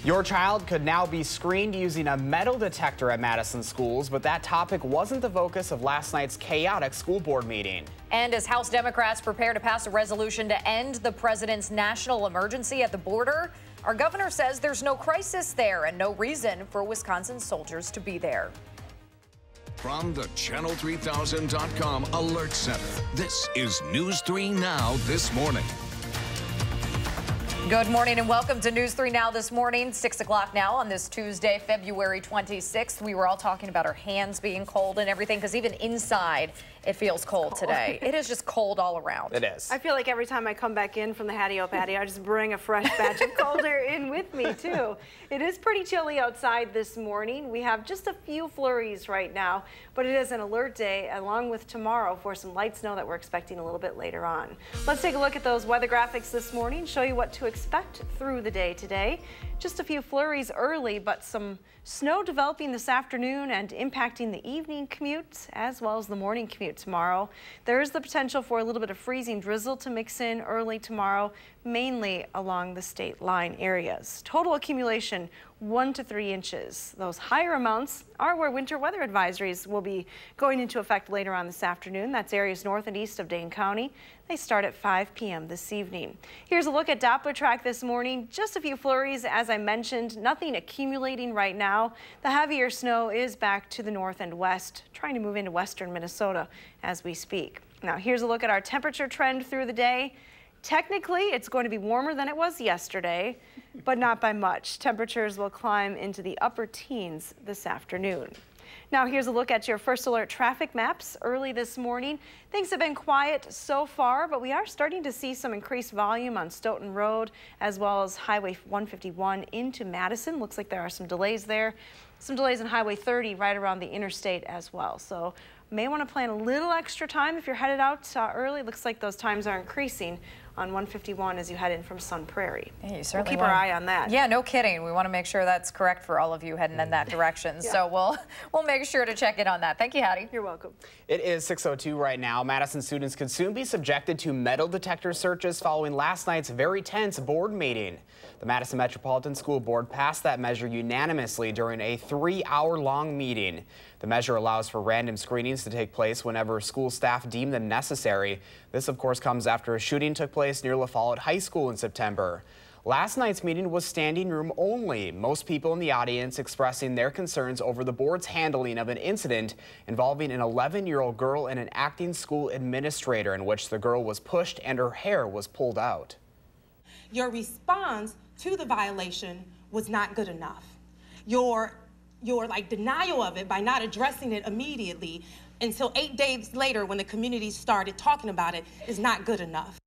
Your child could now be screened using a metal detector at Madison schools, but that topic wasn't the focus of last night's chaotic school board meeting. And as House Democrats prepare to pass a resolution to end the president's national emergency at the border, our governor says there's no crisis there and no reason for Wisconsin soldiers to be there. From the Channel3000.com Alert Center, this is News 3 Now this morning. Good morning and welcome to News 3 Now this morning, 6 o'clock now on this Tuesday, February 26th. We were all talking about our hands being cold and everything because even inside it feels cold today. It is just cold all around. It is. I feel like every time I come back in from the patio, I just bring a fresh batch of colder in with me too. It is pretty chilly outside this morning. We have just a few flurries right now, but it is an alert day along with tomorrow for some light snow that we're expecting a little bit later on. Let's take a look at those weather graphics this morning, show you what to expect through the day today. Just a few flurries early, but some snow developing this afternoon and impacting the evening commute as well as the morning commute tomorrow. There is the potential for a little bit of freezing drizzle to mix in early tomorrow, mainly along the state line areas. Total accumulation 1 to 3 inches. Those higher amounts are where winter weather advisories will be going into effect later on this afternoon. That's areas north and east of Dane County. They start at 5 p.m. this evening. Here's a look at Doppler track this morning. Just a few flurries, as I mentioned, nothing accumulating right now. The heavier snow is back to the north and west, trying to move into western Minnesota as we speak. Now here's a look at our temperature trend through the day. Technically, it's going to be warmer than it was yesterday, but not by much. Temperatures will climb into the upper teens this afternoon. Now here's a look at your first alert traffic maps early this morning. Things have been quiet so far, but we are starting to see some increased volume on Stoughton Road as well as Highway 151 into Madison. Looks like there are some delays there. Some delays on Highway 30 right around the interstate as well. So may want to plan a little extra time if you're headed out early. Looks like those times are increasing on 151 as you head in from Sun Prairie. Yeah, we'll keep our eye on that. Yeah, no kidding. We want to make sure that's correct for all of you heading in that direction. Yeah. So we'll make sure to check in on that. Thank you, Hattie. You're welcome. It is 6:02 right now. Madison students could soon be subjected to metal detector searches following last night's very tense board meeting. The Madison Metropolitan School Board passed that measure unanimously during a 3-hour-long meeting. The measure allows for random screenings to take place whenever school staff deem them necessary. This, of course, comes after a shooting took place near La Follette High School in September. Last night's meeting was standing room only, most people in the audience expressing their concerns over the board's handling of an incident involving an 11-year-old girl and an acting school administrator in which the girl was pushed and her hair was pulled out. Your response to the violation was not good enough. Your denial of it by not addressing it immediately until 8 days later when the community started talking about it is not good enough.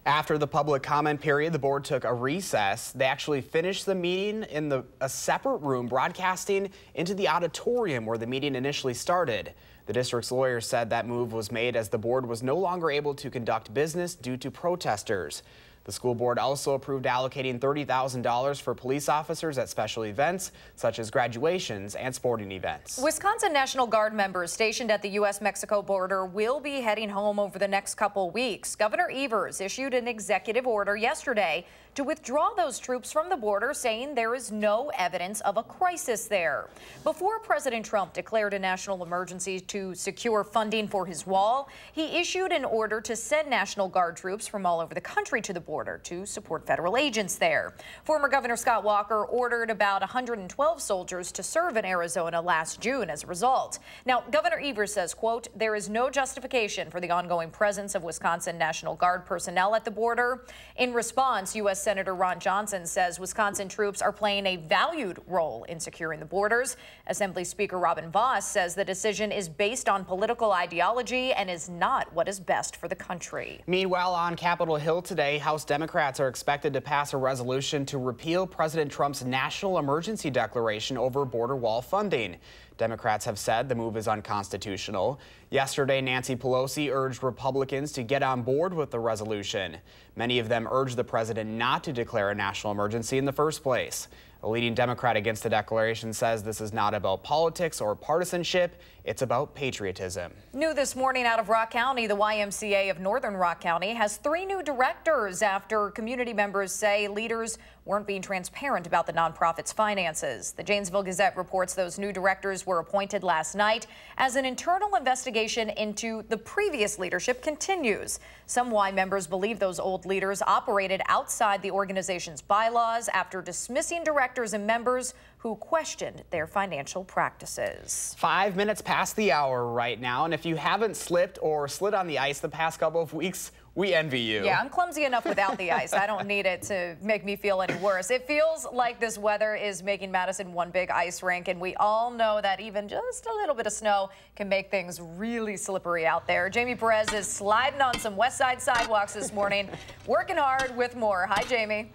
After the public comment period, the board took a recess. They actually finished the meeting in a separate room, broadcasting into the auditorium where the meeting initially started. The district's lawyer said that move was made as the board was no longer able to conduct business due to protesters. The school board also approved allocating $30,000 for police officers at special events, such as graduations and sporting events. Wisconsin National Guard members stationed at the U.S.-Mexico border will be heading home over the next couple weeks. Governor Evers issued an executive order yesterday to withdraw those troops from the border, saying there is no evidence of a crisis there. Before President Trump declared a national emergency to secure funding for his wall, he issued an order to send National Guard troops from all over the country to the border to support federal agents there. Former Governor Scott Walker ordered about 112 soldiers to serve in Arizona last June as a result. Now, Governor Evers says, quote, there is no justification for the ongoing presence of Wisconsin National Guard personnel at the border. In response, U.S. Senator Ron Johnson says Wisconsin troops are playing a valued role in securing the borders. Assembly Speaker Robin Vos says the decision is based on political ideology and is not what is best for the country. Meanwhile, on Capitol Hill today, House Democrats are expected to pass a resolution to repeal President Trump's national emergency declaration over border wall funding. Democrats have said the move is unconstitutional. Yesterday, Nancy Pelosi urged Republicans to get on board with the resolution. Many of them urged the president not to declare a national emergency in the first place. A leading Democrat against the declaration says this is not about politics or partisanship. It's about patriotism. New this morning out of Rock County, the YMCA of Northern Rock County has 3 new directors after community members say leaders weren't being transparent about the nonprofit's finances. The Janesville Gazette reports those new directors were appointed last night as an internal investigation into the previous leadership continues. Some Y members believe those old leaders operated outside the organization's bylaws after dismissing directors and members who questioned their financial practices. 5 minutes past the hour right now, and if you haven't slipped or slid on the ice the past couple of weeks, we envy you. Yeah, I'm clumsy enough without the ice. I don't need it to make me feel any worse. It feels like this weather is making Madison one big ice rink, and we all know that even just a little bit of snow can make things really slippery out there. Jamie Perez is sliding on some west side sidewalks this morning, working hard with more. Hi, Jamie.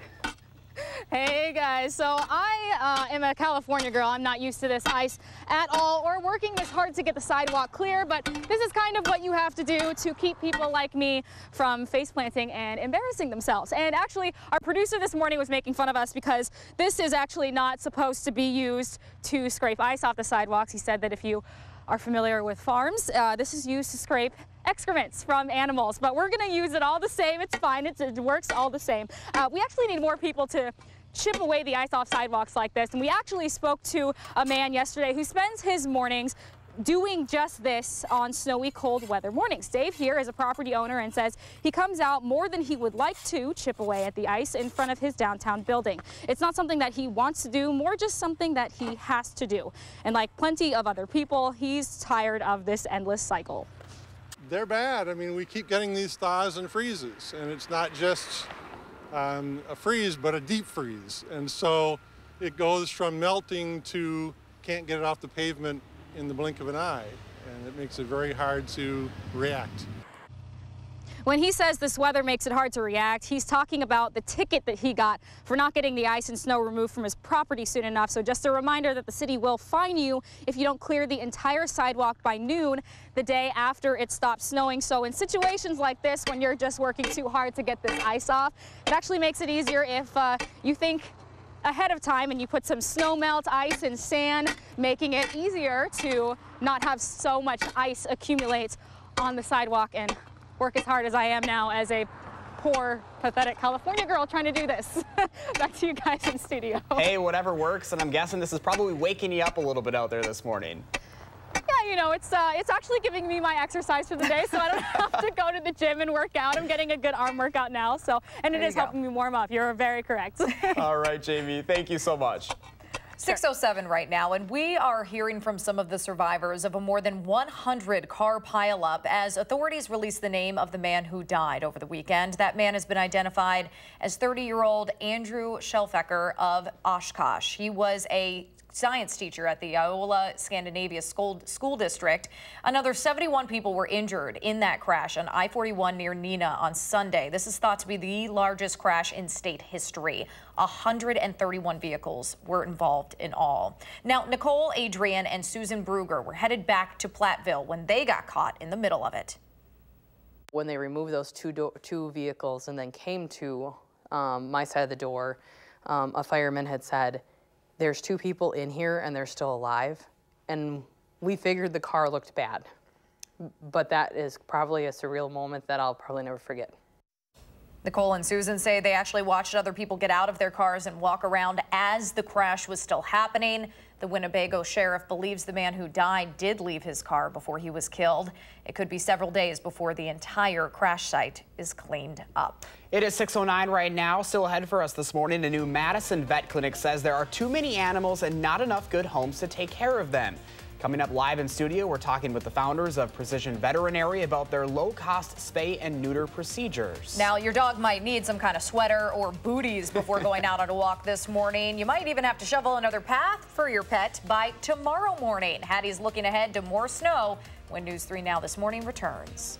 Hey guys, so I am a California girl. I'm not used to this ice at all or working this hard to get the sidewalk clear, but this is kind of what you have to do to keep people like me from face planting and embarrassing themselves. And actually, our producer this morning was making fun of us because this is actually not supposed to be used to scrape ice off the sidewalks. He said that if you are familiar with farms, this is used to scrape excrements from animals, but we're going to use it all the same. It's fine. It works all the same. We actually need more people to chip away the ice off sidewalks like this, and we actually spoke to a man yesterday who spends his mornings doing just this on snowy, cold weather mornings. Dave here is a property owner and says he comes out more than he would like to chip away at the ice in front of his downtown building. It's not something that he wants to do, more just something that he has to do. And like plenty of other people, he's tired of this endless cycle. They're bad. I mean, we keep getting these thaws and freezes, and it's not just a freeze, but a deep freeze. And so it goes from melting to can't get it off the pavement in the blink of an eye, and it makes it very hard to react. When he says this weather makes it hard to react, he's talking about the ticket that he got for not getting the ice and snow removed from his property soon enough. So just a reminder that the city will fine you if you don't clear the entire sidewalk by noon the day after it stops snowing. So in situations like this, when you're just working too hard to get this ice off, it actually makes it easier if you think ahead of time and you put some snow melt, ice, and sand, making it easier to not have so much ice accumulate on the sidewalk and work as hard as I am now as a poor, pathetic California girl trying to do this. Back to you guys in studio. Hey, whatever works, and I'm guessing this is probably waking you up a little bit out there this morning. Yeah, you know, it's actually giving me my exercise for the day, so I don't have to go to the gym and work out. I'm getting a good arm workout now, and it is helping me warm up. You're very correct. All right, Jamie, thank you so much. 6:07 right now, and we are hearing from some of the survivors of a more than 100 car pileup as authorities release the name of the man who died over the weekend. That man has been identified as 30-year-old Andrew Schelfecker of Oshkosh. He was a science teacher at the Iola Scandinavia School District. Another 71 people were injured in that crash on I-41 near Neenah on Sunday. This is thought to be the largest crash in state history. 131 vehicles were involved in all. Now, Nicole, Adrian, and Susan Bruger were headed back to Platteville when they got caught in the middle of it. When they removed those two vehicles and then came to my side of the door, a fireman had said, "There's two people in here and they're still alive." And we figured the car looked bad. But that is probably a surreal moment that I'll probably never forget. Nicole and Susan say they actually watched other people get out of their cars and walk around as the crash was still happening. The Winnebago sheriff believes the man who died did leave his car before he was killed. It could be several days before the entire crash site is cleaned up. It is 6:09 right now. Still ahead for us this morning, a new Madison vet clinic says there are too many animals and not enough good homes to take care of them. Coming up live in studio, we're talking with the founders of Precision Veterinary about their low-cost spay and neuter procedures. Now, your dog might need some kind of sweater or booties before going out on a walk this morning. You might even have to shovel another path for your pet by tomorrow morning. Hattie's looking ahead to more snow when News 3 Now This Morning returns.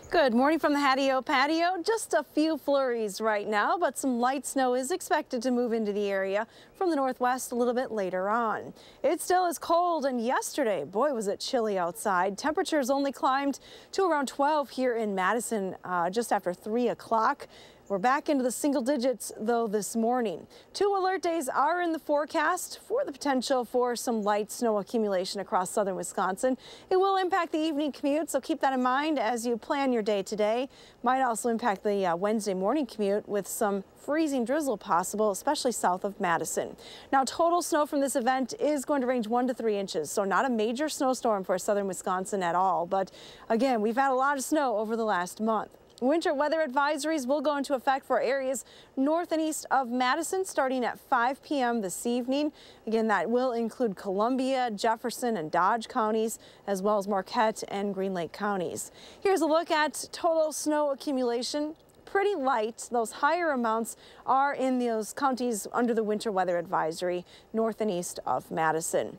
Good morning from the Hattie-O patio. Just a few flurries right now, but some light snow is expected to move into the area from the northwest a little bit later on. It still is cold, and yesterday, boy, was it chilly outside. Temperatures only climbed to around 12 here in Madison just after 3 o'clock. We're back into the single digits, though, this morning. 2 alert days are in the forecast for the potential for some light snow accumulation across southern Wisconsin. It will impact the evening commute, so keep that in mind as you plan your day today. Might also impact the Wednesday morning commute with some freezing drizzle possible, especially south of Madison. Now, total snow from this event is going to range 1 to 3 inches, so not a major snowstorm for southern Wisconsin at all. But again, we've had a lot of snow over the last month. Winter weather advisories will go into effect for areas north and east of Madison starting at 5 p.m. this evening. Again, that will include Columbia, Jefferson, and Dodge counties, as well as Marquette and Green Lake counties. Here's a look at total snow accumulation. Pretty light. Those higher amounts are in those counties under the winter weather advisory, north and east of Madison.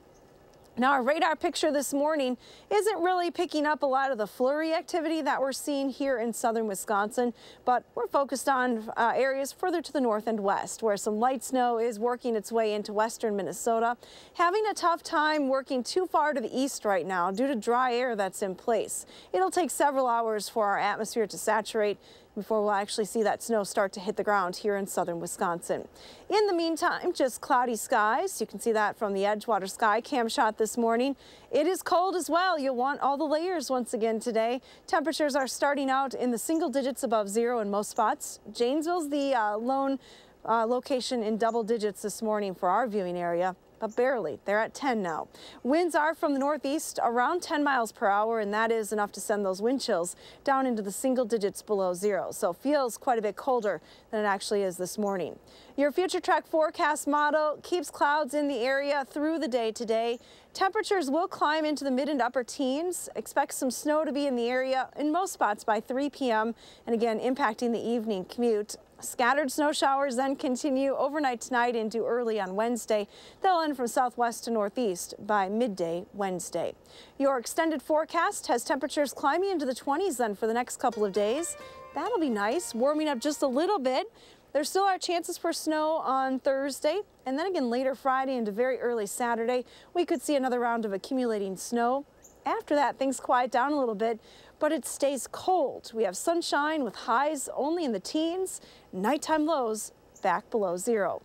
Now, our radar picture this morning isn't really picking up a lot of the flurry activity that we're seeing here in southern Wisconsin, but we're focused on areas further to the north and west where some light snow is working its way into western Minnesota. Having a tough time working too far to the east right now due to dry air that's in place. It'll take several hours for our atmosphere to saturate before we'll actually see that snow start to hit the ground here in southern Wisconsin. In the meantime, just cloudy skies. You can see that from the Edgewater sky cam shot this morning. It is cold as well. You'll want all the layers once again today. Temperatures are starting out in the single digits above zero in most spots. Janesville's the lone location in double digits this morning for our viewing area, but barely. They're at 10 now. Winds are from the northeast around 10 miles per hour, and that is enough to send those wind chills down into the single digits below zero. So feels quite a bit colder than it actually is this morning. Your Future Track forecast model keeps clouds in the area through the day today. Temperatures will climb into the mid and upper teens. Expect some snow to be in the area in most spots by 3 p.m. and again impacting the evening commute. Scattered snow showers then continue overnight tonight into early on Wednesday. They'll end from southwest to northeast by midday Wednesday. Your extended forecast has temperatures climbing into the 20s then for the next couple of days. That'll be nice, warming up just a little bit. There still are chances for snow on Thursday, and then again later Friday into very early Saturday. We could see another round of accumulating snow. After that, things quiet down a little bit, but it stays cold. We have sunshine with highs only in the teens, nighttime lows back below zero.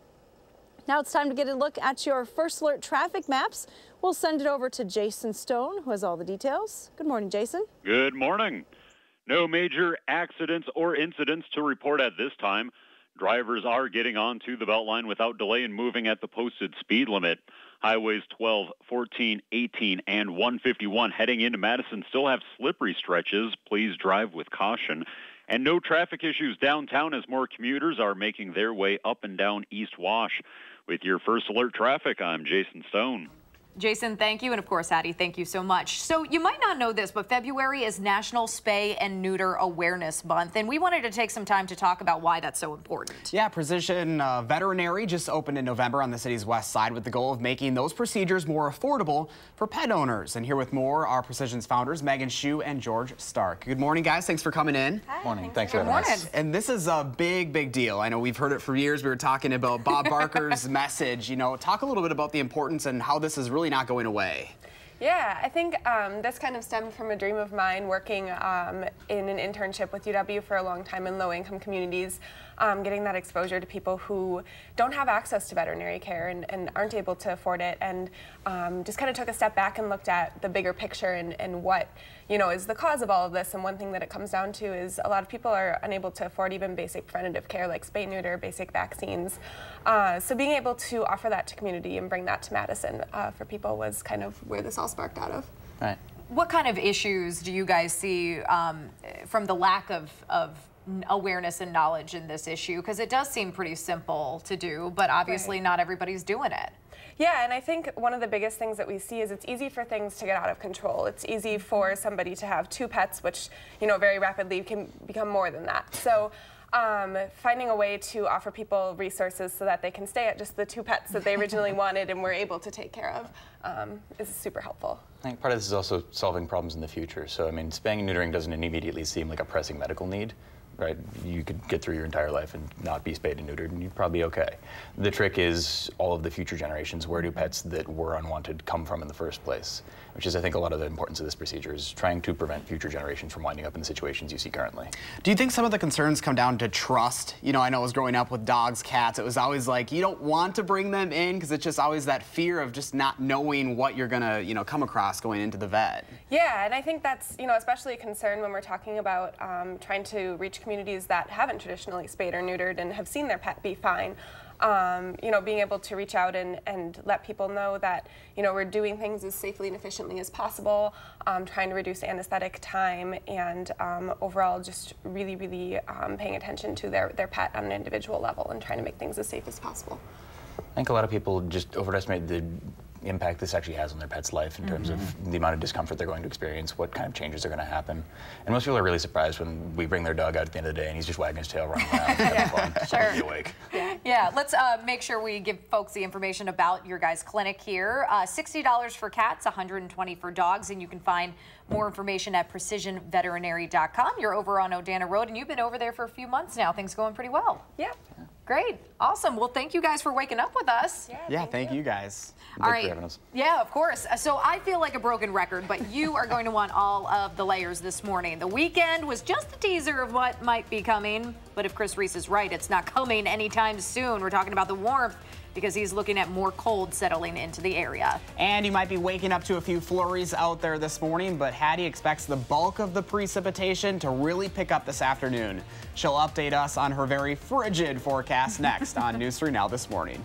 Now it's time to get a look at your First Alert traffic maps. We'll send it over to Jason Stone, who has all the details. Good morning, Jason. Good morning. No major accidents or incidents to report at this time. Drivers are getting onto the Beltline without delay and moving at the posted speed limit. Highways 12, 14, 18, and 151 heading into Madison still have slippery stretches. Please drive with caution. And no traffic issues downtown as more commuters are making their way up and down East Wash. With your First Alert traffic, I'm Jason Stone. Jason, thank you. And of course, Hattie, thank you so much. So you might not know this, but February is National Spay and Neuter Awareness Month. And we wanted to take some time to talk about why that's so important. Yeah, Precision Veterinary just opened in November on the city's west side with the goal of making those procedures more affordable for pet owners. And here with more are Precision's founders, Megan Shue and George Stark. Good morning, guys. Thanks for coming in. Hi. Morning. Thanks for having us. And this is a big deal. I know we've heard it for years. We were talking about Bob Barker's message. You know, talk a little bit about the importance and how this is really not going away. Yeah, I think this kind of stemmed from a dream of mine working in an internship with UW for a long time in low-income communities, getting that exposure to people who don't have access to veterinary care and aren't able to afford it, and just kind of took a step back and looked at the bigger picture and what, you know, is the cause of all of this. And one thing that it comes down to is a lot of people are unable to afford even basic preventative care like spay, neuter, basic vaccines. So being able to offer that to community and bring that to Madison for people was kind of where this all sparked out of. Right. What kind of issues do you guys see from the lack of awareness and knowledge in this issue? Because it does seem pretty simple to do, but obviously not everybody's doing it. Yeah, and I think one of the biggest things that we see is it's easy for things to get out of control. It's easy for somebody to have 2 pets, which, you know, very rapidly can become more than that. So finding a way to offer people resources so that they can stay at just the 2 pets that they originally wanted and were able to take care of is super helpful. I think part of this is also solving problems in the future. So, I mean, spaying and neutering doesn't immediately seem like a pressing medical need, right? You could get through your entire life and not be spayed and neutered, and you'd probably be okay. The trick is all of the future generations. Where do pets that were unwanted come from in the first place? Which is, I think, a lot of the importance of this procedure is trying to prevent future generations from winding up in the situations you see currently. Do you think some of the concerns come down to trust? You know, I know I was growing up with dogs, cats. It was always like, you don't want to bring them in because it's just always that fear of just not knowing what you're gonna, you know, come across going into the vet. Yeah, and I think that's, you know, especially a concern when we're talking about trying to reach communities that haven't traditionally spayed or neutered and have seen their pet be fine. You know, being able to reach out and let people know that, you know, we're doing things as safely and efficiently as possible, trying to reduce anesthetic time, and overall just really, really paying attention to their pet on an individual level and trying to make things as safe as possible. I think a lot of people just overestimate the impact this actually has on their pet's life in terms of the amount of discomfort they're going to experience, what kind of changes are going to happen. And most people are really surprised when we bring their dog out at the end of the day and he's just wagging his tail running around. Having fun. Sure. Be awake. Yeah, let's make sure we give folks the information about your guys' clinic here. $60 for cats, $120 for dogs, and you can find more information at precisionveterinary.com. You're over on Odana Road, and you've been over there for a few months now. Things going pretty well. Yep. Great. Awesome. Well, thank you guys for waking up with us. Yeah, thank you guys. All Thanks right. for having us. Yeah, of course. So I feel like a broken record, but you are going to want all of the layers this morning. The weekend was just a teaser of what might be coming, but if Chris Reese is right, it's not coming anytime soon. We're talking about the warmth because he's looking at more cold settling into the area. And you might be waking up to a few flurries out there this morning, but Hattie expects the bulk of the precipitation to really pick up this afternoon. She'll update us on her very frigid forecast next on News 3 Now This Morning.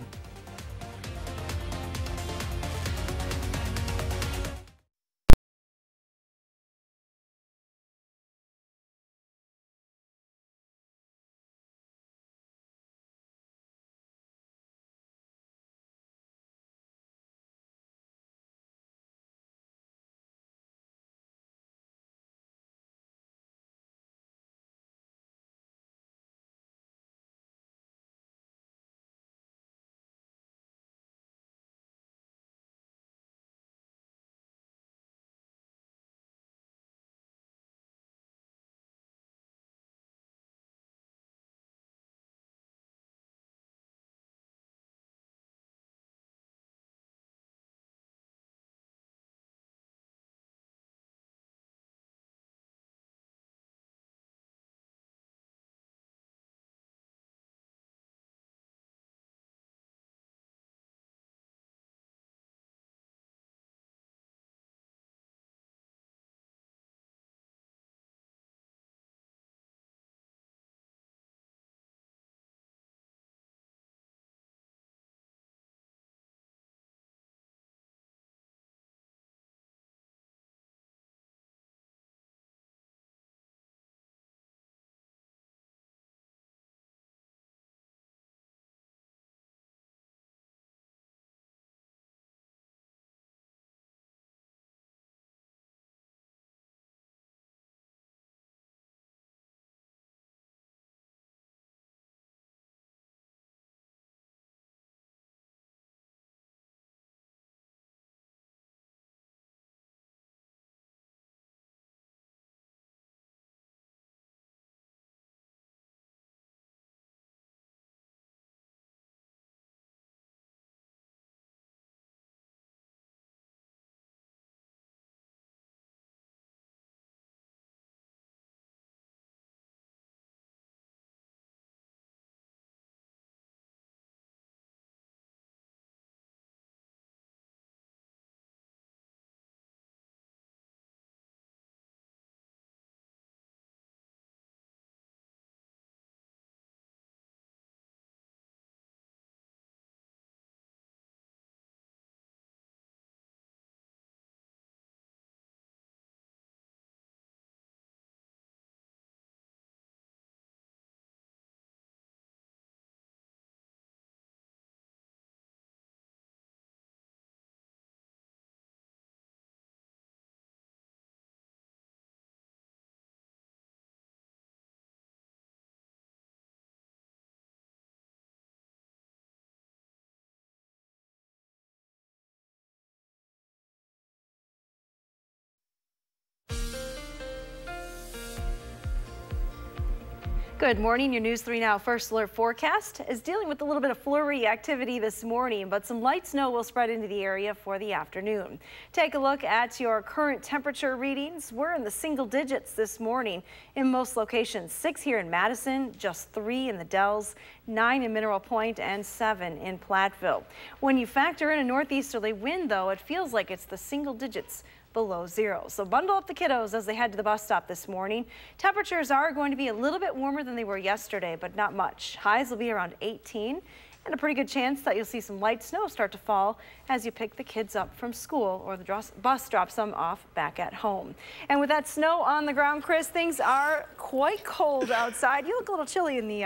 Good morning. Your News 3 Now First Alert forecast is dealing with a little bit of flurry activity this morning, but some light snow will spread into the area for the afternoon. Take a look at your current temperature readings. We're in the single digits this morning in most locations. 6 here in Madison, just 3 in the Dells, 9 in Mineral Point, and 7 in Platteville. When you factor in a northeasterly wind, though, it feels like it's the single digits below zero. So bundle up the kiddos as they head to the bus stop this morning. Temperatures are going to be a little bit warmer than they were yesterday, but not much. Highs will be around 18, and a pretty good chance that you'll see some light snow start to fall as you pick the kids up from school or the bus drops them off back at home. And with that snow on the ground, Chris, things are quite cold outside. You look a little chilly in the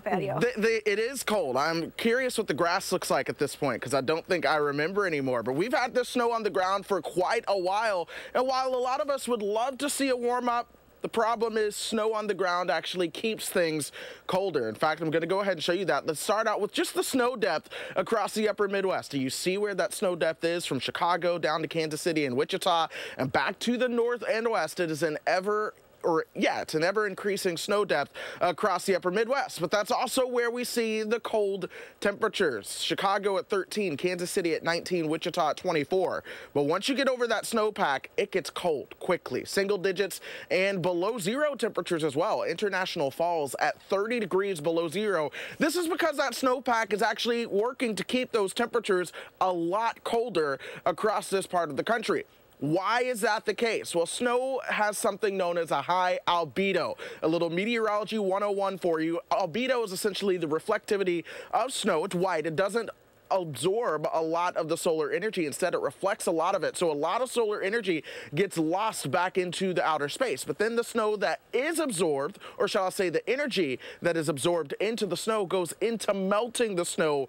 patio. It is cold. I'm curious what the grass looks like at this point because I don't think I remember anymore. But we've had this snow on the ground for quite a while. And while a lot of us would love to see a warm up, the problem is snow on the ground actually keeps things colder. In fact, I'm going to go ahead and show you that. Let's start out with just the snow depth across the upper Midwest. Do you see where that snow depth is from Chicago down to Kansas City and Wichita and back to the north and west? It is it's an ever-increasing snow depth across the upper Midwest. But that's also where we see the cold temperatures. Chicago at 13, Kansas City at 19, Wichita at 24. But once you get over that snowpack, it gets cold quickly. Single digits and below zero temperatures as well. International Falls at 30 degrees below zero. This is because that snowpack is actually working to keep those temperatures a lot colder across this part of the country. Why is that the case? Well, snow has something known as a high albedo. A little meteorology 101 for you. Albedo is essentially the reflectivity of snow. It's white. It doesn't absorb a lot of the solar energy. Instead, it reflects a lot of it. So a lot of solar energy gets lost back into the outer space. But then the snow that is absorbed, or shall I say the energy that is absorbed into the snow, goes into melting the snow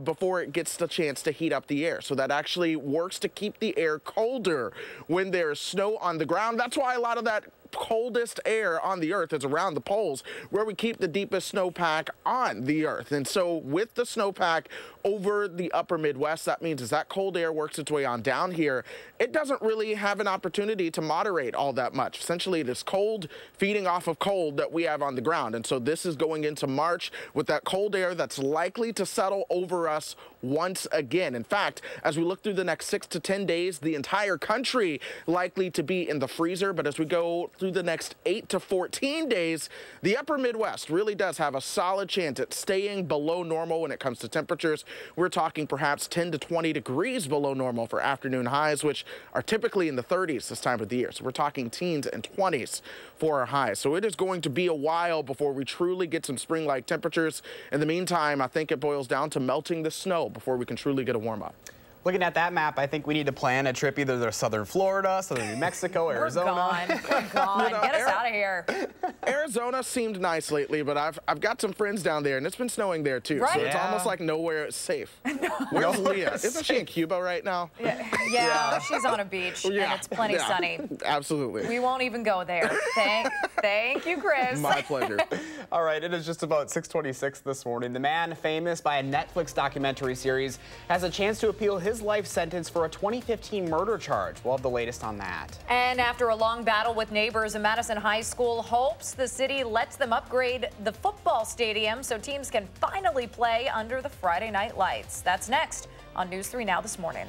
before it gets the chance to heat up the air. So that actually works to keep the air colder when there's snow on the ground. That's why a lot of that coldest air on the earth is around the poles where we keep the deepest snowpack on the earth. And so with the snowpack over the upper Midwest, that means as that cold air works its way on down here, it doesn't really have an opportunity to moderate all that much. Essentially, it is cold feeding off of cold that we have on the ground. And so this is going into March with that cold air that's likely to settle over us once again. In fact, as we look through the next 6 to 10 days, the entire country likely to be in the freezer. But as we go through the next 8 to 14 days, the upper Midwest really does have a solid chance at staying below normal when it comes to temperatures. We're talking perhaps 10 to 20 degrees below normal for afternoon highs, which are typically in the 30s this time of the year. So we're talking teens and 20s for our highs. So it is going to be a while before we truly get some spring-like temperatures. In the meantime, I think it boils down to melting the snow before we can truly get a warm-up. Looking at that map, I think we need to plan a trip either to southern Florida, southern New Mexico, Arizona. We're gone. Get us out of here. Arizona seemed nice lately, but I've got some friends down there, and it's been snowing there too. Right. So it's almost like nowhere is safe. Where's Leah? Isn't she in Cuba right now? Yeah, she's on a beach, and it's plenty sunny. Absolutely. We won't even go there. Thank you, Chris. My pleasure. All right, it is just about 6:26 this morning. The man famous by a Netflix documentary series has a chance to appeal his life sentence for a 2015 murder charge. We'll have the latest on that. And after a long battle with neighbors, a Madison high school hopes the city lets them upgrade the football stadium so teams can finally play under the Friday night lights. That's next on News 3 Now this morning.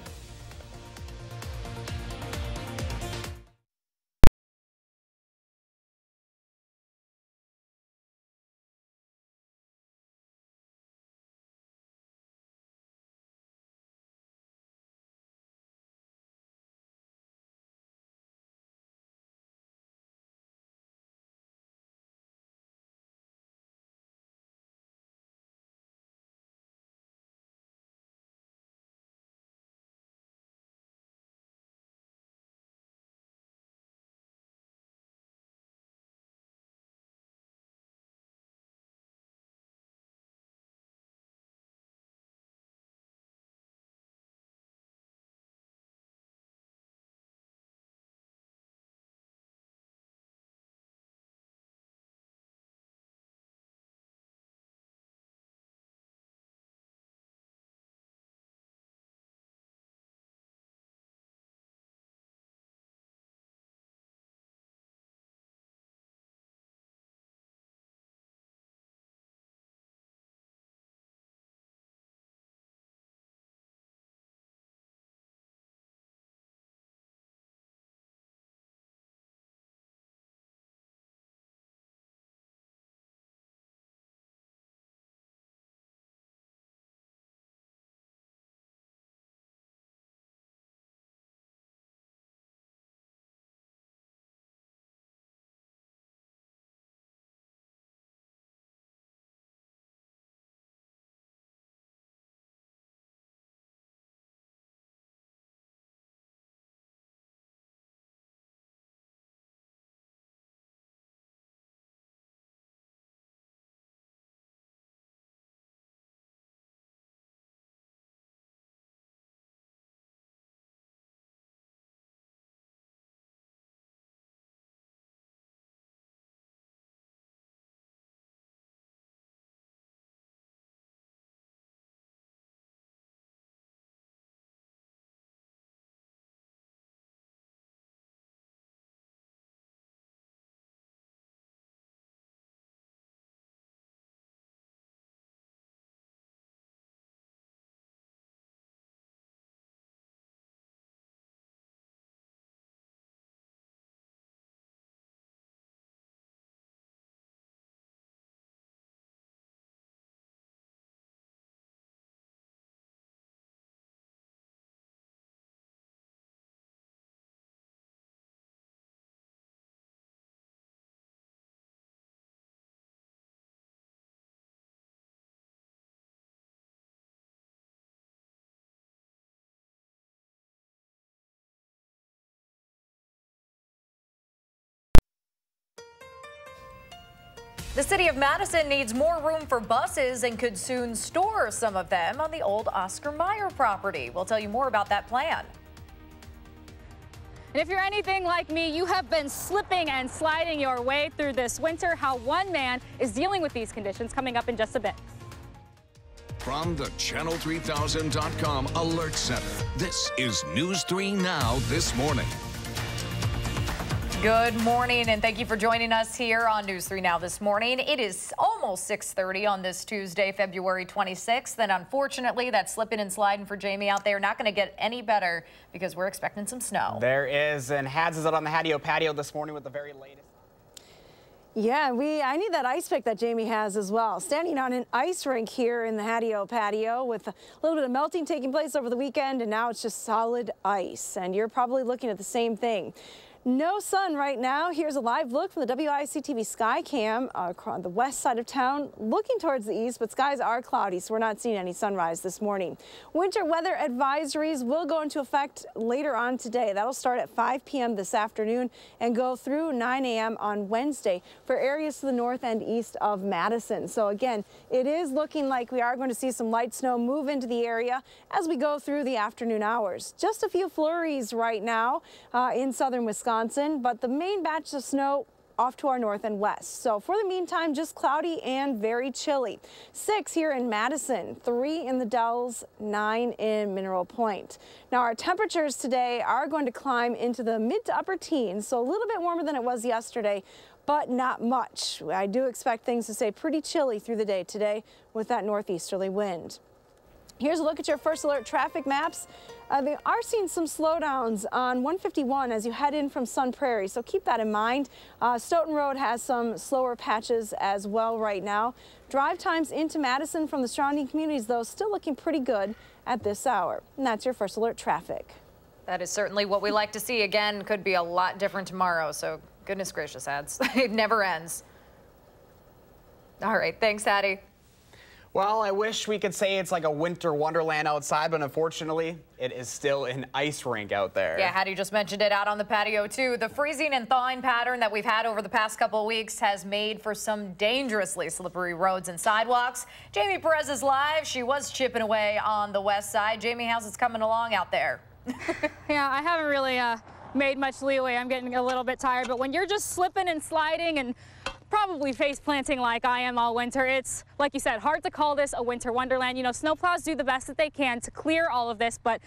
The city of Madison needs more room for buses and could soon store some of them on the old Oscar Mayer property. We'll tell you more about that plan. And if you're anything like me, you have been slipping and sliding your way through this winter. How one man is dealing with these conditions coming up in just a bit. From the Channel3000.com Alert Center, this is News 3 Now This Morning. Good morning, and thank you for joining us here on News 3 Now This Morning. It is almost 6:30 on this Tuesday, February 26th, and unfortunately, that slipping and sliding for Jamie out there not going to get any better because we're expecting some snow. There is, and Hads is out on the patio this morning with the very latest. Yeah, I need that ice pick that Jamie has as well. Standing on an ice rink here in the patio with a little bit of melting taking place over the weekend, and now it's just solid ice, and you're probably looking at the same thing. No sun right now. Here's a live look from the WISC-TV sky cam on the west side of town, looking towards the east, but skies are cloudy, so we're not seeing any sunrise this morning. Winter weather advisories will go into effect later on today. That'll start at 5 p.m. this afternoon and go through 9 a.m. on Wednesday for areas to the north and east of Madison. So again, it is looking like we are going to see some light snow move into the area as we go through the afternoon hours. Just a few flurries right now in southern Wisconsin. But the main batch of snow off to our north and west. So for the meantime, just cloudy and very chilly. 6 here in Madison, 3 in the Dells, 9 in Mineral Point. Now our temperatures today are going to climb into the mid to upper teens, so a little bit warmer than it was yesterday, but not much. I do expect things to stay pretty chilly through the day today with that northeasterly wind. Here's a look at your first alert traffic maps. They are seeing some slowdowns on 151 as you head in from Sun Prairie, so keep that in mind. Stoughton Road has some slower patches as well right now. Drive times into Madison from the surrounding communities, though, still looking pretty good at this hour. And that's your first alert traffic. That is certainly what we like to see. Again, could be a lot different tomorrow, so goodness gracious, Ads. It never ends. All right, thanks, Hattie. Well, I wish we could say it's like a winter wonderland outside, but unfortunately, it is still an ice rink out there. Yeah, Hattie just mentioned it out on the patio, too. The freezing and thawing pattern that we've had over the past couple of weeks has made for some dangerously slippery roads and sidewalks. Jamie Perez is live. She was chipping away on the west side. Jamie, how's it coming along out there? Yeah, I haven't really made much leeway. I'm getting a little bit tired, but when you're just slipping and sliding and probably face planting like I am all winter, it's, like you said, hard to call this a winter wonderland. You know, snowplows do the best that they can to clear all of this, but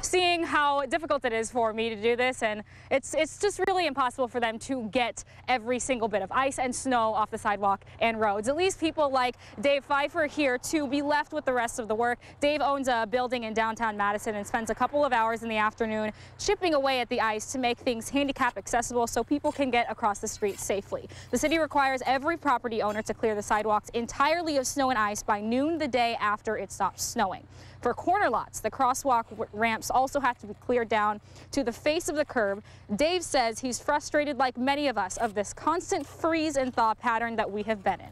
seeing how difficult it is for me to do this, and it's just really impossible for them to get every single bit of ice and snow off the sidewalk and roads. It leaves people like Dave Pfeiffer here to be left with the rest of the work. Dave owns a building in downtown Madison and spends a couple of hours in the afternoon chipping away at the ice to make things handicap accessible so people can get across the street safely. The city requires every property owner to clear the sidewalks entirely of snow and ice by noon the day after it stops snowing. For corner lots, the crosswalk ramps also have to be cleared down to the face of the curb. Dave says he's frustrated, like many of us, of this constant freeze and thaw pattern that we have been in.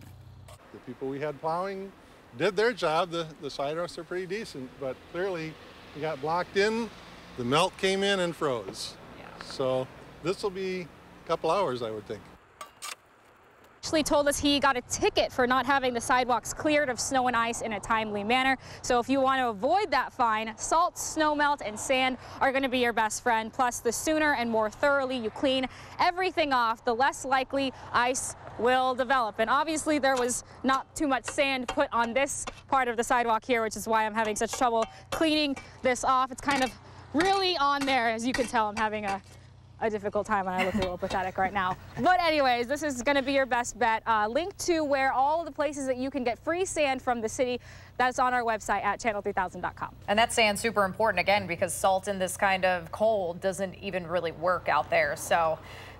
The people we had plowing did their job. The sidewalks are pretty decent, but clearly we got blocked in. The melt came in and froze. Yeah. So this will be a couple hours, I would think. Actually told us he got a ticket for not having the sidewalks cleared of snow and ice in a timely manner. So if you want to avoid that fine, salt, snow melt, and sand are going to be your best friend. Plus, the sooner and more thoroughly you clean everything off, the less likely ice will develop. And obviously there was not too much sand put on this part of the sidewalk here, which is why I'm having such trouble cleaning this off. It's kind of really on there. As you can tell, I'm having a difficult time, and I look a little pathetic right now. But anyways, this is going to be your best bet. Link to where all of the places that you can get free sand from the city, that's on our website at channel3000.com. And that sand's super important, again, because salt in this kind of cold doesn't even really work out there. So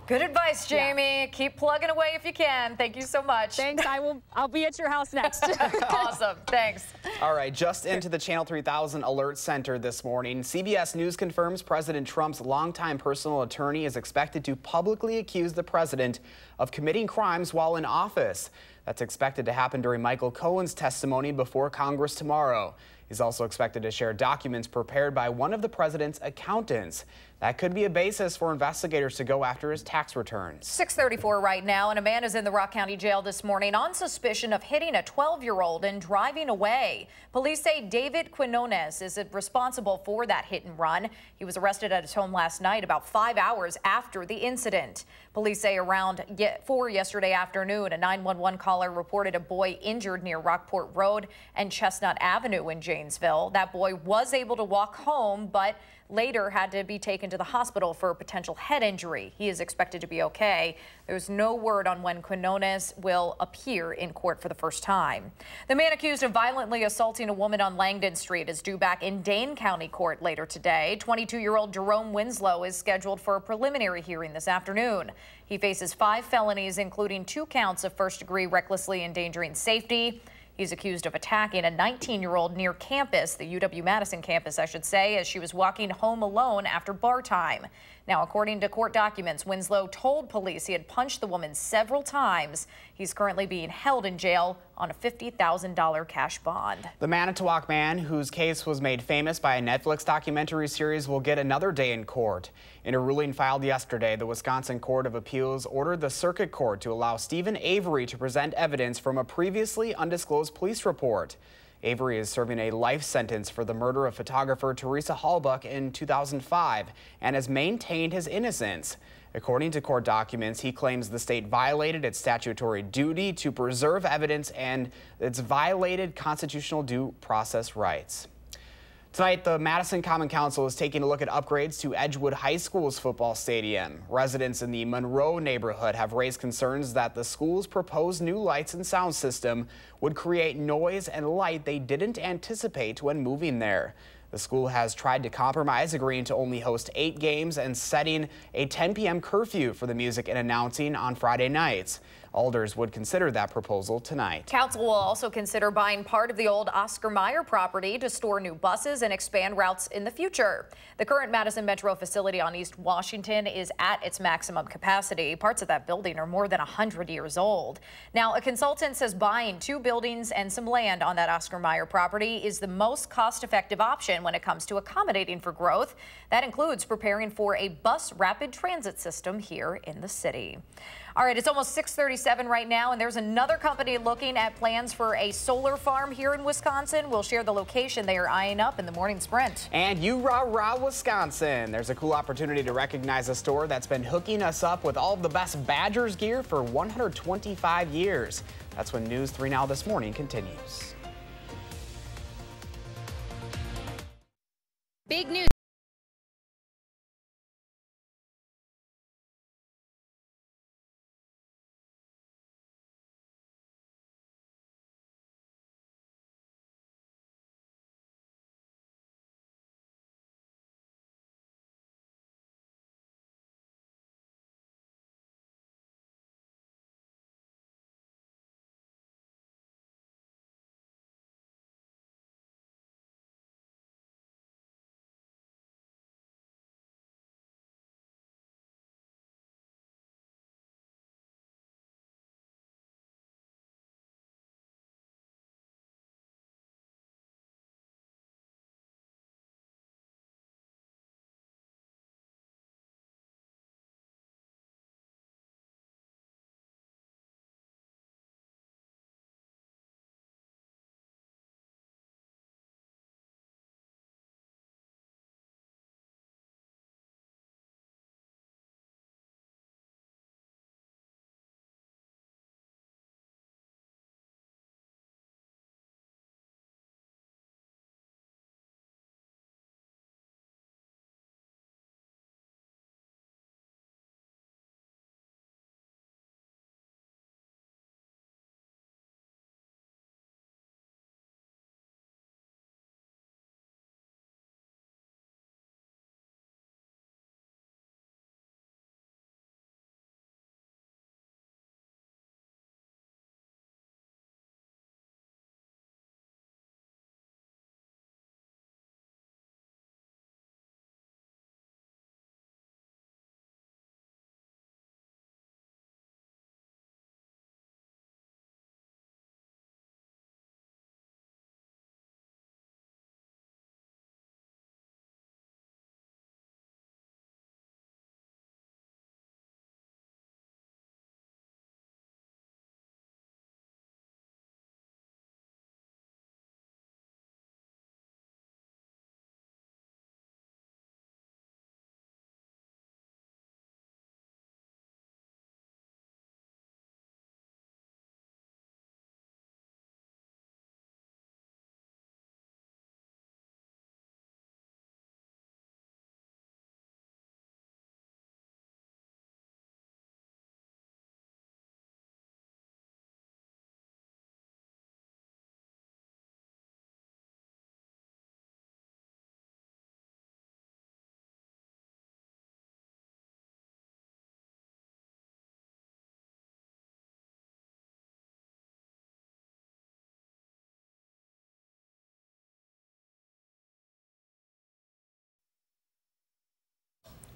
good advice, Jamie. Yeah. Keep plugging away if you can. Thank you so much. Thanks. I'll be at your house next. Awesome. Thanks. All right, just into the Channel 3000 Alert Center this morning. CBS News confirms President Trump's longtime personal attorney is expected to publicly accuse the president of committing crimes while in office. That's expected to happen during Michael Cohen's testimony before Congress tomorrow. He's also expected to share documents prepared by one of the president's accountants. That could be a basis for investigators to go after his tax returns. 6:34 right now, and a man is in the Rock County Jail this morning on suspicion of hitting a 12-year-old and driving away. Police say David Quinones is responsible for that hit and run. He was arrested at his home last night about 5 hours after the incident. Police say around 4 yesterday afternoon, a 911 caller reported a boy injured near Rockport Road and Chestnut Avenue in Janesville. That boy was able to walk home, but later had to be taken to the hospital for a potential head injury. He is expected to be okay. There's no word on when Quinones will appear in court for the first time. The man accused of violently assaulting a woman on Langdon Street is due back in Dane County Court later today. 22-year-old Jerome Winslow is scheduled for a preliminary hearing this afternoon. He faces 5 felonies, including 2 counts of first-degree recklessly endangering safety. He's accused of attacking a 19-year-old near campus, the UW-Madison campus, I should say, as she was walking home alone after bar time. Now, according to court documents, Winslow told police he had punched the woman several times. He's currently being held in jail on a $50,000 cash bond. The Manitowoc man, whose case was made famous by a Netflix documentary series, will get another day in court. In a ruling filed yesterday, the Wisconsin Court of Appeals ordered the circuit court to allow Stephen Avery to present evidence from a previously undisclosed police report. Avery is serving a life sentence for the murder of photographer Teresa Hallbuck in 2005 and has maintained his innocence. According to court documents, he claims the state violated its statutory duty to preserve evidence and its violated constitutional due process rights. Tonight, the Madison Common Council is taking a look at upgrades to Edgewood High School's football stadium. Residents in the Monroe neighborhood have raised concerns that the school's proposed new lights and sound system would create noise and light they didn't anticipate when moving there. The school has tried to compromise, agreeing to only host 8 games and setting a 10 p.m. curfew for the music and announcing on Friday nights. Alders would consider that proposal tonight. Council will also consider buying part of the old Oscar Mayer property to store new buses and expand routes in the future. The current Madison Metro facility on East Washington is at its maximum capacity. Parts of that building are more than 100 years old. Now, a consultant says buying 2 buildings and some land on that Oscar Mayer property is the most cost-effective option when it comes to accommodating for growth. That includes preparing for a bus rapid transit system here in the city. All right, it's almost 6:37 right now, and there's another company looking at plans for a solar farm here in Wisconsin. We'll share the location they are eyeing up in the morning sprint. And you rah, Wisconsin. There's a cool opportunity to recognize a store that's been hooking us up with all of the best Badgers gear for 125 years. That's when News 3 Now this morning continues. Big news.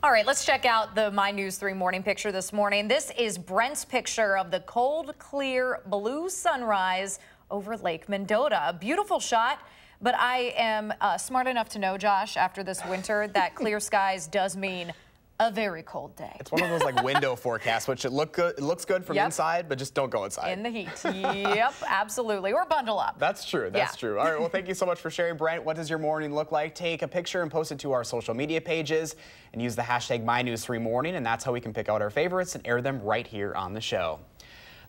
All right, let's check out the My News 3 morning picture this morning. This is Brent's picture of the cold, clear, blue sunrise over Lake Mendota. A beautiful shot, but I am smart enough to know, Josh, after this winter, that clear skies does mean a very cold day. It's one of those like window forecasts, which it looks good from inside, but just don't go inside. In the heat. Yep, absolutely. Or bundle up. That's true. That's true. All right. Well, thank you so much for sharing, Brent. What does your morning look like? Take a picture and post it to our social media pages and use the hashtag MyNews3Morning, and that's how we can pick out our favorites and air them right here on the show.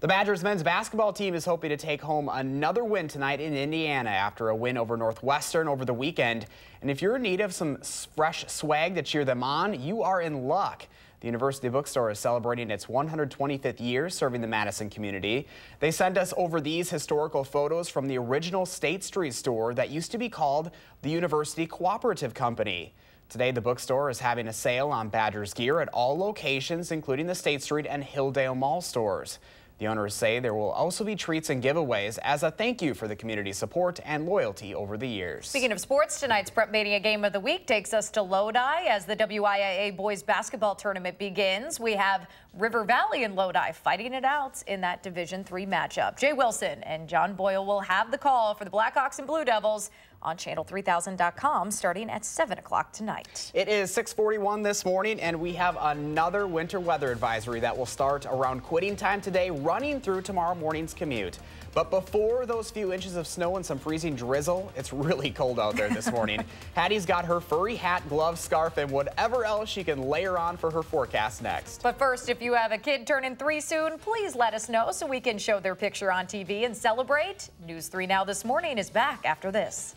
The Badgers men's basketball team is hoping to take home another win tonight in Indiana after a win over Northwestern over the weekend. And if you're in need of some fresh swag to cheer them on, you are in luck. The University Bookstore is celebrating its 125th year serving the Madison community. They sent us over these historical photos from the original State Street store that used to be called the University Cooperative Company. Today, the bookstore is having a sale on Badgers gear at all locations, including the State Street and Hilldale Mall stores. The owners say there will also be treats and giveaways as a thank you for the community's support and loyalty over the years. Speaking of sports, tonight's Prep Mania Game of the Week takes us to Lodi as the WIAA boys basketball tournament begins. We have River Valley and Lodi fighting it out in that Division III matchup. Jay Wilson and John Boyle will have the call for the Blackhawks and Blue Devils on channel3000.com starting at 7 o'clock tonight. It is 6:41 this morning, and we have another winter weather advisory that will start around quitting time today, running through tomorrow morning's commute. But before those few inches of snow and some freezing drizzle, it's really cold out there this morning. Hattie's got her furry hat, gloves, scarf, and whatever else she can layer on for her forecast next. But first, if you have a kid turning 3 soon, please let us know so we can show their picture on TV and celebrate. News 3 Now This Morning is back after this.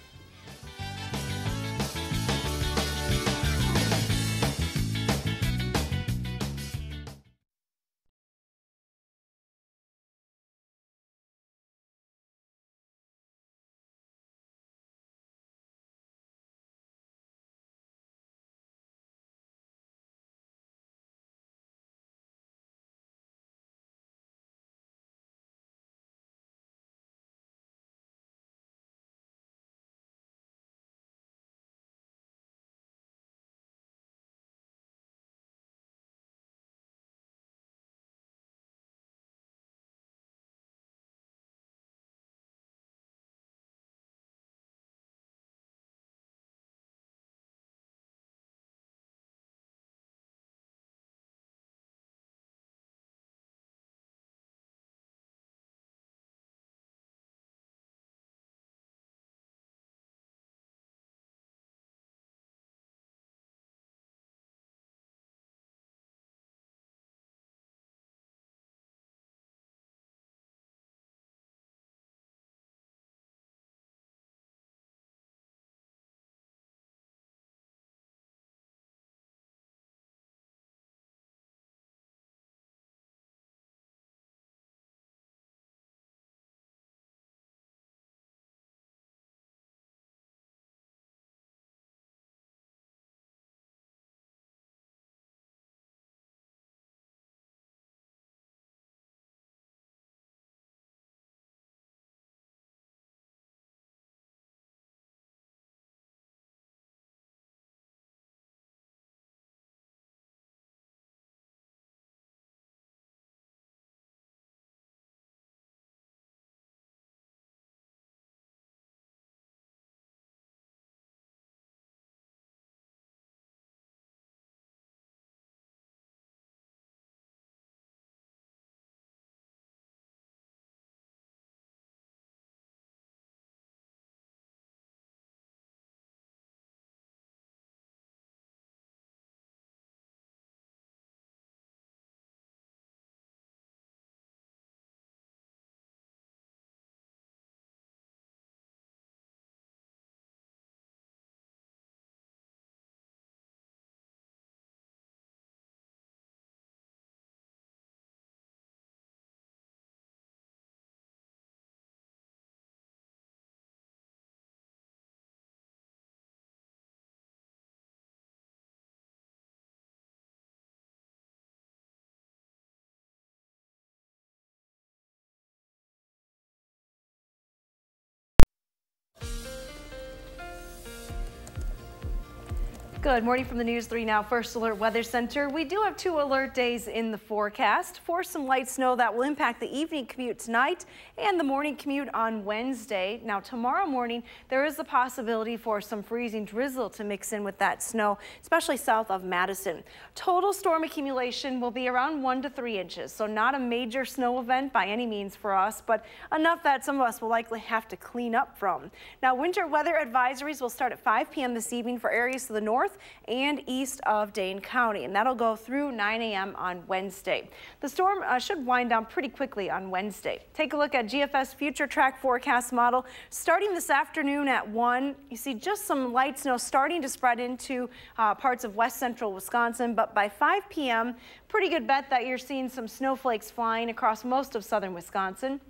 Good morning from the News 3 Now First Alert Weather Center. We do have 2 alert days in the forecast for some light snow that will impact the evening commute tonight and the morning commute on Wednesday. Now tomorrow morning there is the possibility for some freezing drizzle to mix in with that snow, especially south of Madison. Total storm accumulation will be around 1 to 3 inches, so not a major snow event by any means for us, but enough that some of us will likely have to clean up from. Now winter weather advisories will start at 5 p.m. this evening for areas to the north and east of Dane County, and that'll go through 9 a.m. on Wednesday. The storm should wind down pretty quickly on Wednesday. Take a look at GFS Future Track Forecast Model. Starting this afternoon at 1, you see just some light snow starting to spread into parts of west central Wisconsin, but by 5 p.m., pretty good bet that you're seeing some snowflakes flying across most of southern Wisconsin.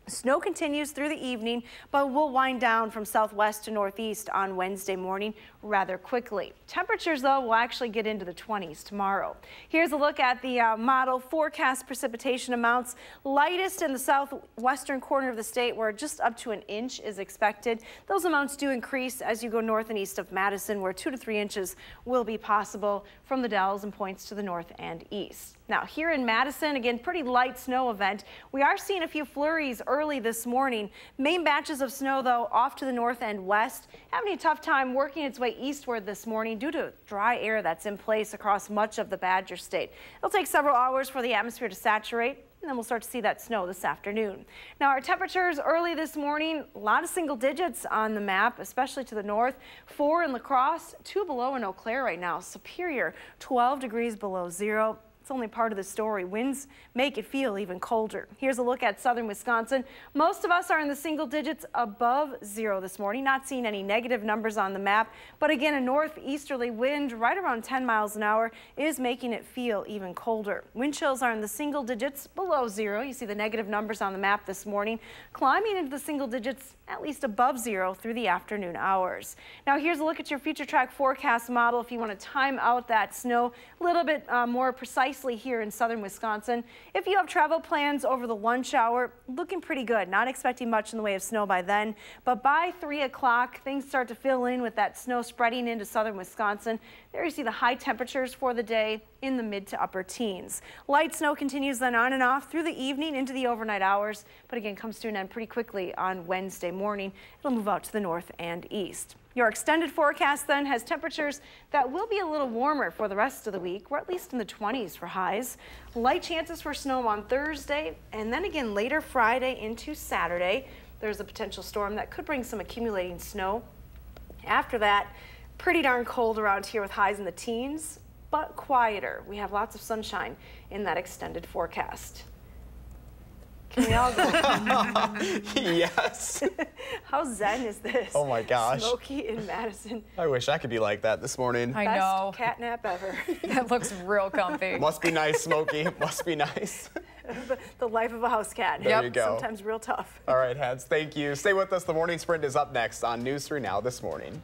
Snow continues through the evening, but will wind down from southwest to northeast on Wednesday morning rather quickly. Temperatures, though, will actually get into the 20s tomorrow. Here's a look at the model forecast precipitation amounts. Lightest in the southwestern corner of the state, where just up to an inch is expected. Those amounts do increase as you go north and east of Madison, where 2 to 3 inches will be possible from the Dells and points to the north and east. Now here in Madison, again, pretty light snow event. We are seeing a few flurries early this morning. Main batches of snow, though, off to the north and west, having a tough time working its way eastward this morning due to dry air that's in place across much of the Badger State. It'll take several hours for the atmosphere to saturate, and then we'll start to see that snow this afternoon. Now our temperatures early this morning, a lot of single digits on the map, especially to the north. 4 in La Crosse, 2 below in Eau Claire right now. Superior, 12 degrees below zero. It's only part of the story. Winds make it feel even colder. Here's a look at southern Wisconsin. Most of us are in the single digits above zero this morning, not seeing any negative numbers on the map. But again, a northeasterly wind right around 10 miles an hour is making it feel even colder. Wind chills are in the single digits below zero. You see the negative numbers on the map this morning, climbing into the single digits at least above zero through the afternoon hours. Now here's a look at your future track forecast model if you want to time out that snow a little bit more precisely here in southern Wisconsin. If you have travel plans over the lunch hour, looking pretty good. Not expecting much in the way of snow by then, but by 3 o'clock, things start to fill in with that snow spreading into southern Wisconsin. There you see the high temperatures for the day in the mid to upper teens. Light snow continues then on and off through the evening into the overnight hours, but again comes to an end pretty quickly on Wednesday morning. It'll move out to the north and east. Your extended forecast then has temperatures that will be a little warmer for the rest of the week. We're at least in the 20s for highs. Light chances for snow on Thursday, and then again later Friday into Saturday. There's a potential storm that could bring some accumulating snow. After that, pretty darn cold around here with highs in the teens, but quieter. We have lots of sunshine in that extended forecast. Can we all go? Yes. How zen is this? Oh my gosh. Smoky in Madison. I wish I could be like that this morning. I know. Best catnap ever. That looks real comfy. Must be nice, Smokey. Must be nice. The life of a house cat. There you go. Sometimes real tough. All right, Heads, thank you. Stay with us. The Morning Sprint is up next on News 3 Now this morning.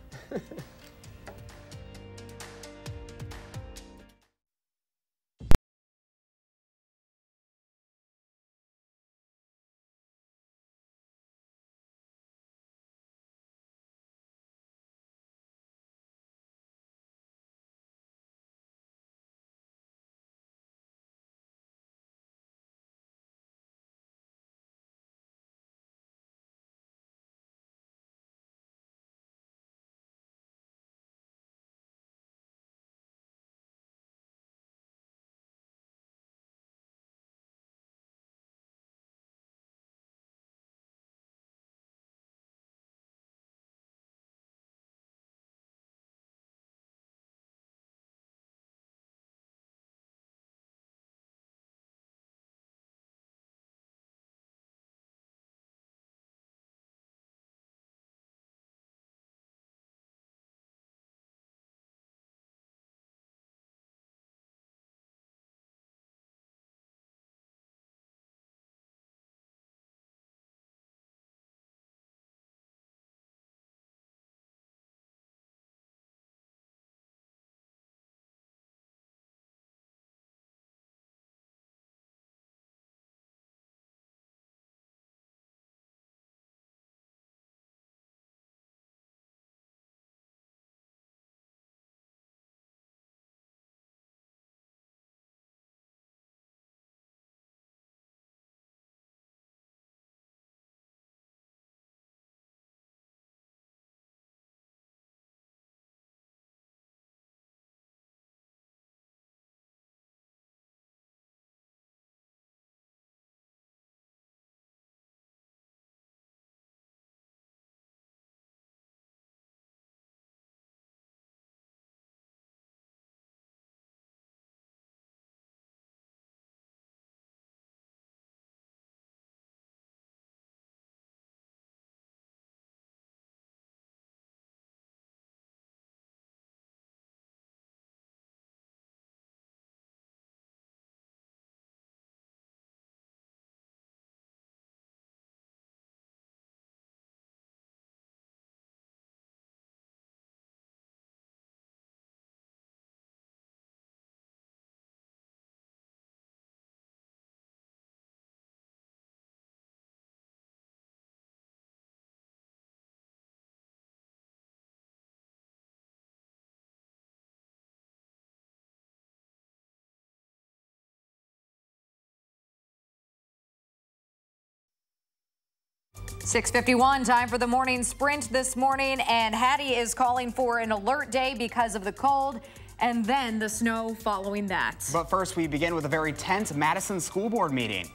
6:51, time for the morning sprint this morning, and Hattie is calling for an alert day because of the cold and then the snow following that. But first, we begin with a very tense Madison school board meeting.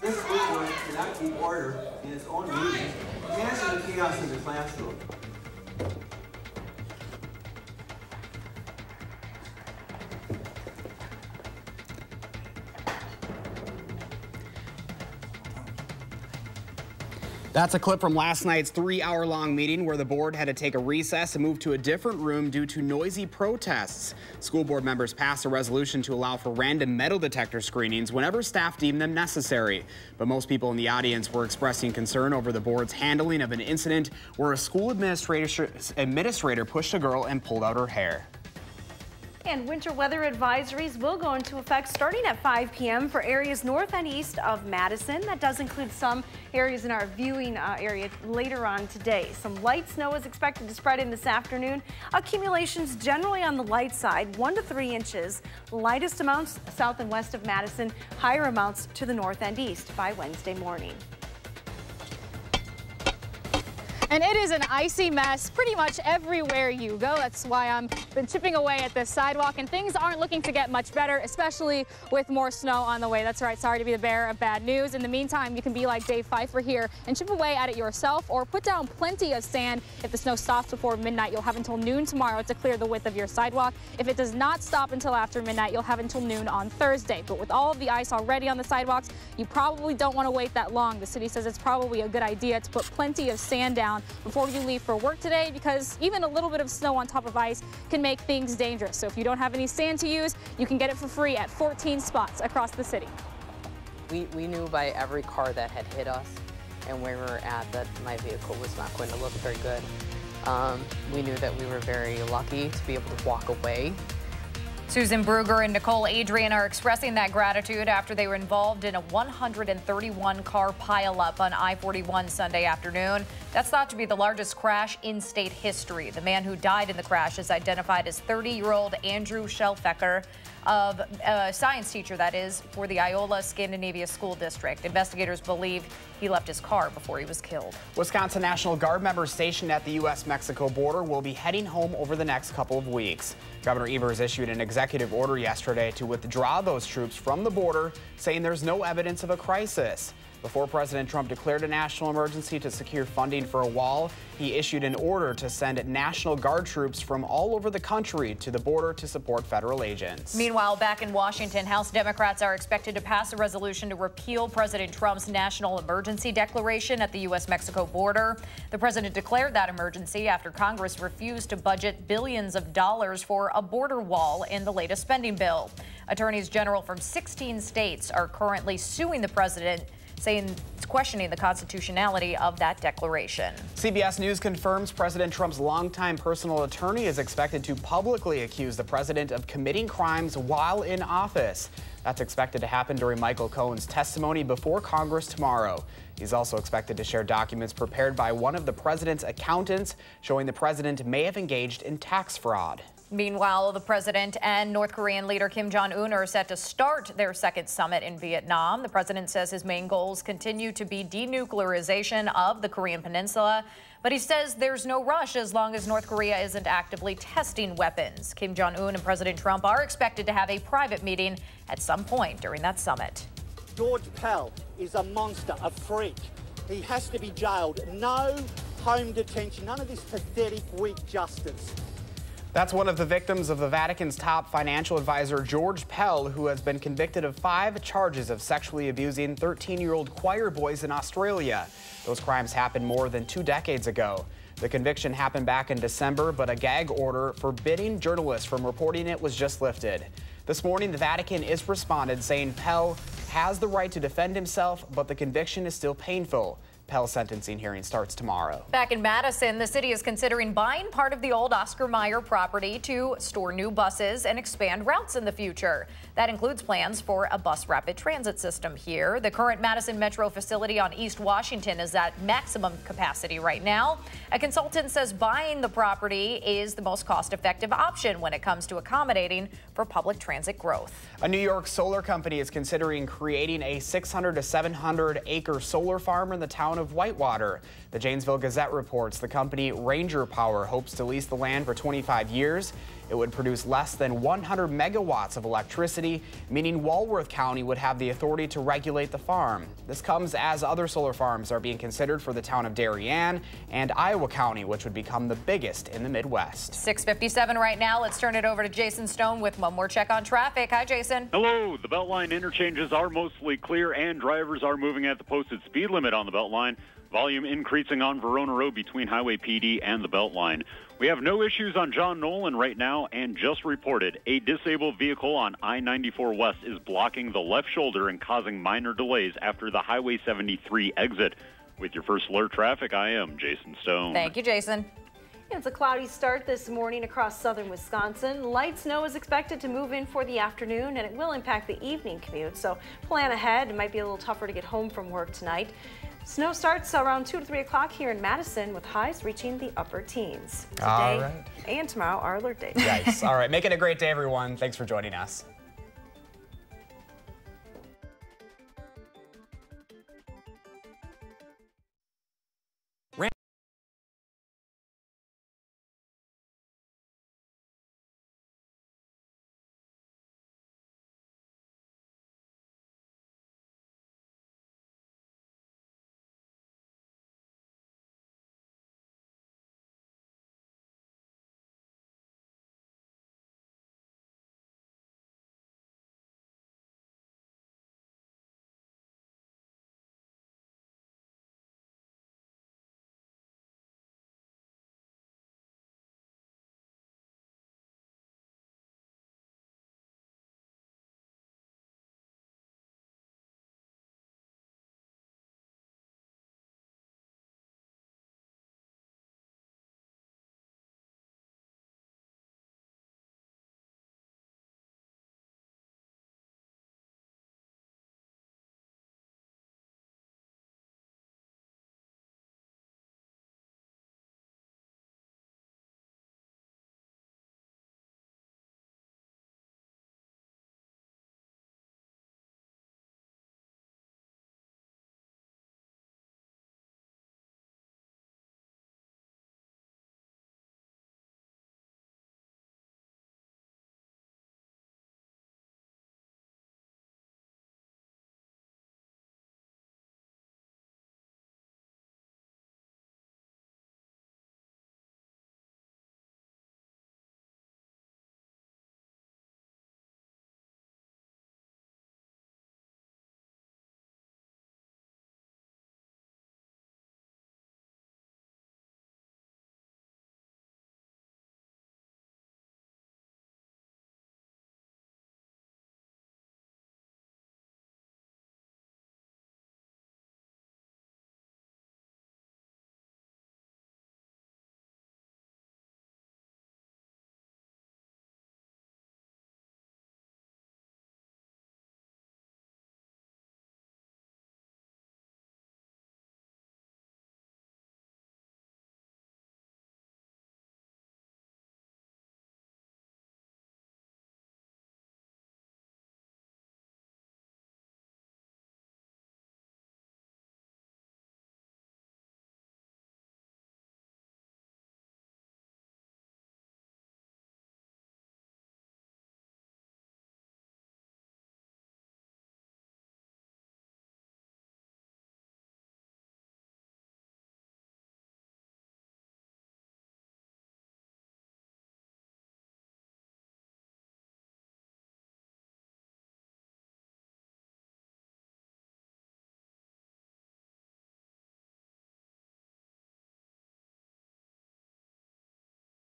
This school board cannot keep order in its own meeting, managing the chaos in the classroom. That's a clip from last night's 3-hour-long meeting where the board had to take a recess and move to a different room due to noisy protests. School board members passed a resolution to allow for random metal detector screenings whenever staff deemed them necessary. But most people in the audience were expressing concern over the board's handling of an incident where a school administrator pushed a girl and pulled out her hair. And winter weather advisories will go into effect starting at 5 p.m. for areas north and east of Madison. That does include some areas in our viewing area later on today. Some light snow is expected to spread in this afternoon. Accumulations generally on the light side, 1 to 3 inches. Lightest amounts south and west of Madison, higher amounts to the north and east by Wednesday morning. And it is an icy mess pretty much everywhere you go. That's why I'm been chipping away at this sidewalk, and things aren't looking to get much better, especially with more snow on the way. That's right, sorry to be the bearer of bad news. In the meantime, you can be like Dave Pfeiffer here and chip away at it yourself, or put down plenty of sand. If the snow stops before midnight, you'll have until noon tomorrow to clear the width of your sidewalk. If it does not stop until after midnight, you'll have until noon on Thursday. But with all of the ice already on the sidewalks, you probably don't want to wait that long. The city says it's probably a good idea to put plenty of sand down before you leave for work today, because even a little bit of snow on top of ice can make things dangerous. So if you don't have any sand to use, you can get it for free at 14 spots across the city. We knew by every car that had hit us and where we were at that my vehicle was not going to look very good. We knew that we were very lucky to be able to walk away. Susan Bruger and Nicole Adrian are expressing that gratitude after they were involved in a 131-car pileup on I-41 Sunday afternoon. That's thought to be the largest crash in state history. The man who died in the crash is identified as 30-year-old Andrew Schelfecker, of a science teacher, that is, for the Iola Scandinavia School District. Investigators believe he left his car before he was killed. Wisconsin National Guard members stationed at the U.S.-Mexico border will be heading home over the next couple of weeks. Governor Evers issued an executive order yesterday to withdraw those troops from the border, saying there's no evidence of a crisis. Before President Trump declared a national emergency to secure funding for a wall, he issued an order to send National Guard troops from all over the country to the border to support federal agents. Meanwhile, back in Washington, House Democrats are expected to pass a resolution to repeal President Trump's national emergency declaration at the U.S.-Mexico border. The president declared that emergency after Congress refused to budget billions of dollars for a border wall in the latest spending bill. Attorneys general from 16 states are currently suing the president, saying it's questioning the constitutionality of that declaration. CBS News confirms President Trump's longtime personal attorney is expected to publicly accuse the president of committing crimes while in office. That's expected to happen during Michael Cohen's testimony before Congress tomorrow. He's also expected to share documents prepared by one of the president's accountants showing the president may have engaged in tax fraud. Meanwhile, the president and North Korean leader Kim Jong-un are set to start their second summit in Vietnam. The president says his main goals continue to be denuclearization of the Korean peninsula, but he says there's no rush as long as North Korea isn't actively testing weapons. Kim Jong-un and President Trump are expected to have a private meeting at some point during that summit. George Pell is a monster, a freak. He has to be jailed. No home detention, none of this pathetic, weak justice. That's one of the victims of the Vatican's top financial advisor, George Pell, who has been convicted of 5 charges of sexually abusing 13-year-old choir boys in Australia. Those crimes happened more than 2 decades ago. The conviction happened back in December, but a gag order forbidding journalists from reporting it was just lifted. This morning, the Vatican is responded, saying Pell has the right to defend himself, but the conviction is still painful. Pell's sentencing hearing starts tomorrow. Back in Madison, the city is considering buying part of the old Oscar Mayer property to store new buses and expand routes in the future. That includes plans for a bus rapid transit system here. The current Madison Metro facility on East Washington is at maximum capacity right now. A consultant says buying the property is the most cost-effective option when it comes to accommodating for public transit growth. A New York solar company is considering creating a 600 to 700 acre solar farm in the town of of Whitewater. The Janesville Gazette reports the company Ranger Power hopes to lease the land for 25 years. It would produce less than 100 megawatts of electricity, meaning Walworth County would have the authority to regulate the farm. This comes as other solar farms are being considered for the town of Darien and Iowa County, which would become the biggest in the Midwest. 6:57 right now. Let's turn it over to Jason Stone with one more check on traffic. Hi, Jason. Hello. The Beltline interchanges are mostly clear and drivers are moving at the posted speed limit on the Beltline. Volume increasing on Verona Road between Highway PD and the Beltline. We have no issues on John Nolan right now, and just reported a disabled vehicle on I-94 West is blocking the left shoulder and causing minor delays after the Highway 73 exit. With your first alert traffic, I am Jason Stone. Thank you, Jason. It's a cloudy start this morning across southern Wisconsin. Light snow is expected to move in for the afternoon, and it will impact the evening commute, so plan ahead. It might be a little tougher to get home from work tonight. Snow starts around 2 to 3 o'clock here in Madison, with highs reaching the upper teens. Today and tomorrow are alert days. Yikes. All right, make it a great day, everyone. Thanks for joining us.